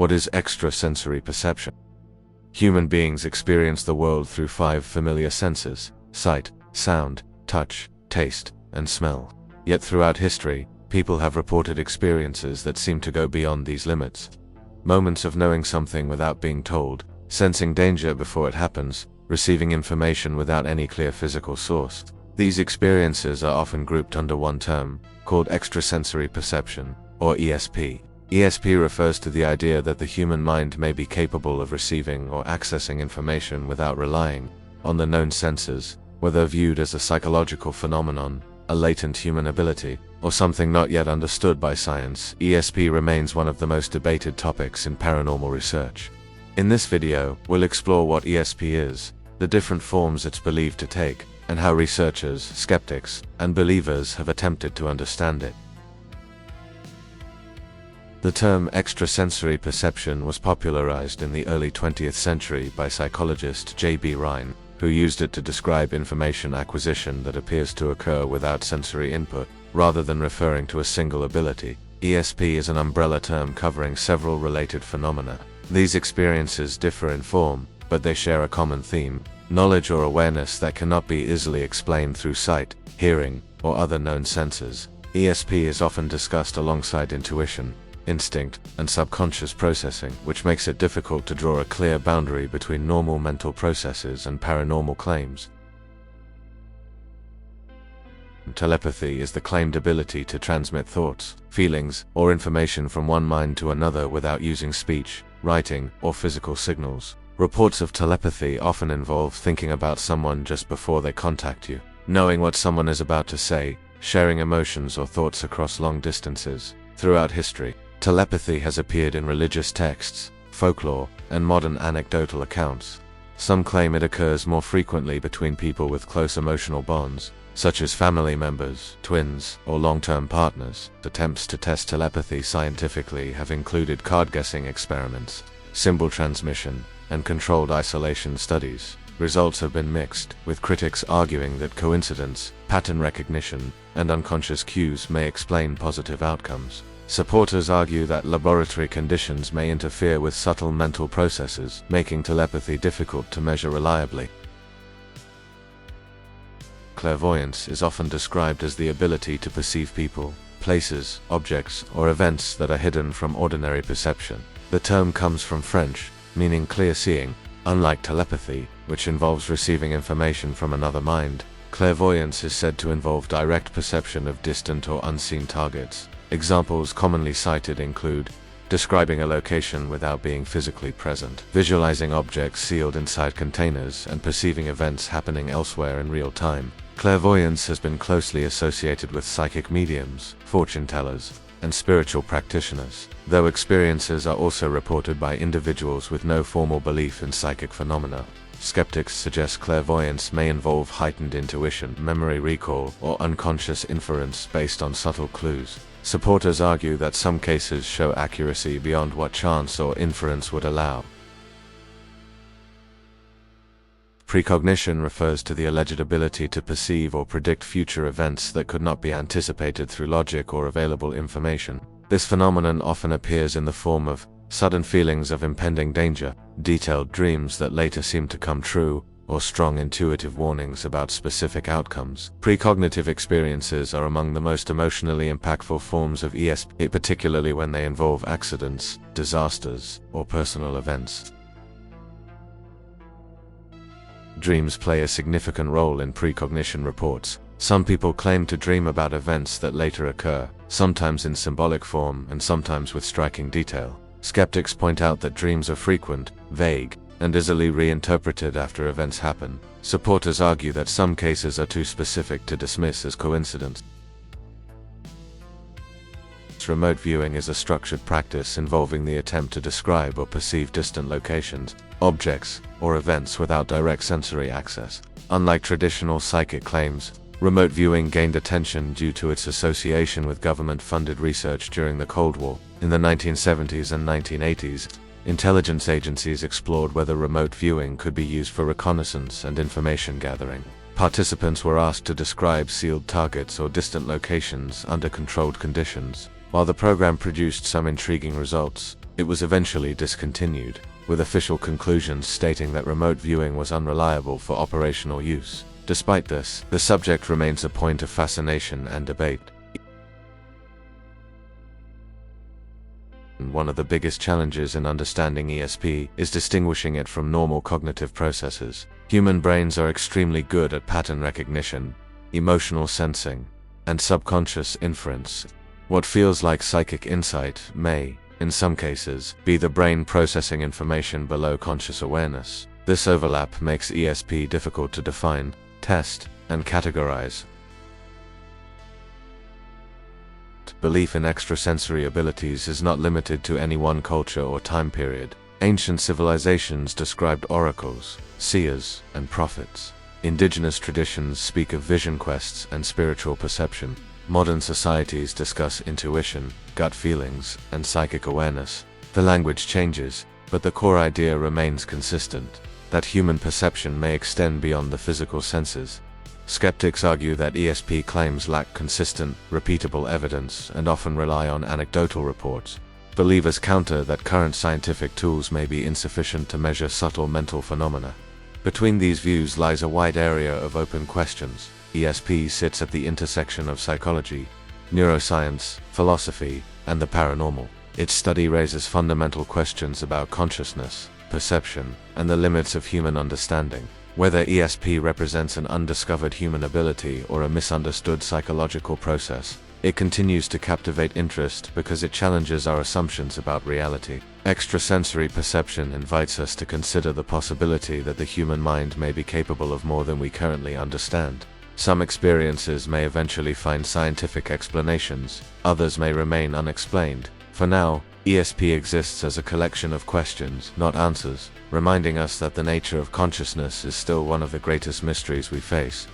What is extrasensory perception? Human beings experience the world through 5 familiar senses: sight, sound, touch, taste, and smell. Yet throughout history, people have reported experiences that seem to go beyond these limits. Moments of knowing something without being told, sensing danger before it happens, receiving information without any clear physical source. These experiences are often grouped under one term, called extrasensory perception, or ESP. ESP refers to the idea that the human mind may be capable of receiving or accessing information without relying on the known senses, whether viewed as a psychological phenomenon, a latent human ability, or something not yet understood by science. ESP remains one of the most debated topics in paranormal research. In this video, we'll explore what ESP is, the different forms it's believed to take, and how researchers, skeptics, and believers have attempted to understand it. The term extrasensory perception was popularized in the early 20th century by psychologist J.B. Rhine, who used it to describe information acquisition that appears to occur without sensory input, rather than referring to a single ability. ESP is an umbrella term covering several related phenomena. These experiences differ in form, but they share a common theme: knowledge or awareness that cannot be easily explained through sight, hearing, or other known senses. ESP is often discussed alongside intuition, instinct, and subconscious processing, which makes it difficult to draw a clear boundary between normal mental processes and paranormal claims. Telepathy is the claimed ability to transmit thoughts, feelings, or information from one mind to another without using speech, writing, or physical signals. Reports of telepathy often involve thinking about someone just before they contact you, knowing what someone is about to say, sharing emotions or thoughts across long distances. Throughout history, telepathy has appeared in religious texts, folklore, and modern anecdotal accounts. Some claim it occurs more frequently between people with close emotional bonds, such as family members, twins, or long-term partners. Attempts to test telepathy scientifically have included card-guessing experiments, symbol transmission, and controlled isolation studies. Results have been mixed, with critics arguing that coincidence, pattern recognition, and unconscious cues may explain positive outcomes. Supporters argue that laboratory conditions may interfere with subtle mental processes, making telepathy difficult to measure reliably. Clairvoyance is often described as the ability to perceive people, places, objects, or events that are hidden from ordinary perception. The term comes from French, meaning clear seeing. Unlike telepathy, which involves receiving information from another mind, clairvoyance is said to involve direct perception of distant or unseen targets. Examples commonly cited include describing a location without being physically present, visualizing objects sealed inside containers, and perceiving events happening elsewhere in real time. Clairvoyance has been closely associated with psychic mediums, fortune tellers, and spiritual practitioners, though experiences are also reported by individuals with no formal belief in psychic phenomena. Skeptics suggest clairvoyance may involve heightened intuition, memory recall, or unconscious inference based on subtle clues. Supporters argue that some cases show accuracy beyond what chance or inference would allow. Precognition refers to the alleged ability to perceive or predict future events that could not be anticipated through logic or available information. This phenomenon often appears in the form of sudden feelings of impending danger, detailed dreams that later seem to come true, or strong intuitive warnings about specific outcomes. Precognitive experiences are among the most emotionally impactful forms of ESP, particularly when they involve accidents, disasters, or personal events. Dreams play a significant role in precognition reports. Some people claim to dream about events that later occur, sometimes in symbolic form and sometimes with striking detail. Skeptics point out that dreams are frequent, vague, and easily reinterpreted after events happen. Supporters argue that some cases are too specific to dismiss as coincidence. Remote viewing is a structured practice involving the attempt to describe or perceive distant locations, objects, or events without direct sensory access. Unlike traditional psychic claims, remote viewing gained attention due to its association with government-funded research during the Cold War. In the 1970s and 1980s, intelligence agencies explored whether remote viewing could be used for reconnaissance and information gathering. Participants were asked to describe sealed targets or distant locations under controlled conditions. While the program produced some intriguing results, It was eventually discontinued, with official conclusions stating that remote viewing was unreliable for operational use. Despite this, the subject remains a point of fascination and debate. One of the biggest challenges in understanding ESP is distinguishing it from normal cognitive processes. Human brains are extremely good at pattern recognition, emotional sensing, and subconscious inference. What feels like psychic insight may, in some cases, be the brain processing information below conscious awareness. This overlap makes ESP difficult to define, test, and categorize. Belief in extrasensory abilities is not limited to any one culture or time period. Ancient civilizations described oracles, seers, and prophets. Indigenous traditions speak of vision quests and spiritual perception. Modern societies discuss intuition, gut feelings, and psychic awareness. The language changes, but the core idea remains consistent, that human perception may extend beyond the physical senses. Skeptics argue that ESP claims lack consistent, repeatable evidence and often rely on anecdotal reports. Believers counter that current scientific tools may be insufficient to measure subtle mental phenomena. Between these views lies a wide area of open questions. ESP sits at the intersection of psychology, neuroscience, philosophy, and the paranormal. Its study raises fundamental questions about consciousness, perception, and the limits of human understanding. Whether ESP represents an undiscovered human ability or a misunderstood psychological process, it continues to captivate interest because it challenges our assumptions about reality. Extrasensory perception invites us to consider the possibility that the human mind may be capable of more than we currently understand. Some experiences may eventually find scientific explanations, others may remain unexplained. For now, ESP exists as a collection of questions, not answers, reminding us that the nature of consciousness is still one of the greatest mysteries we face.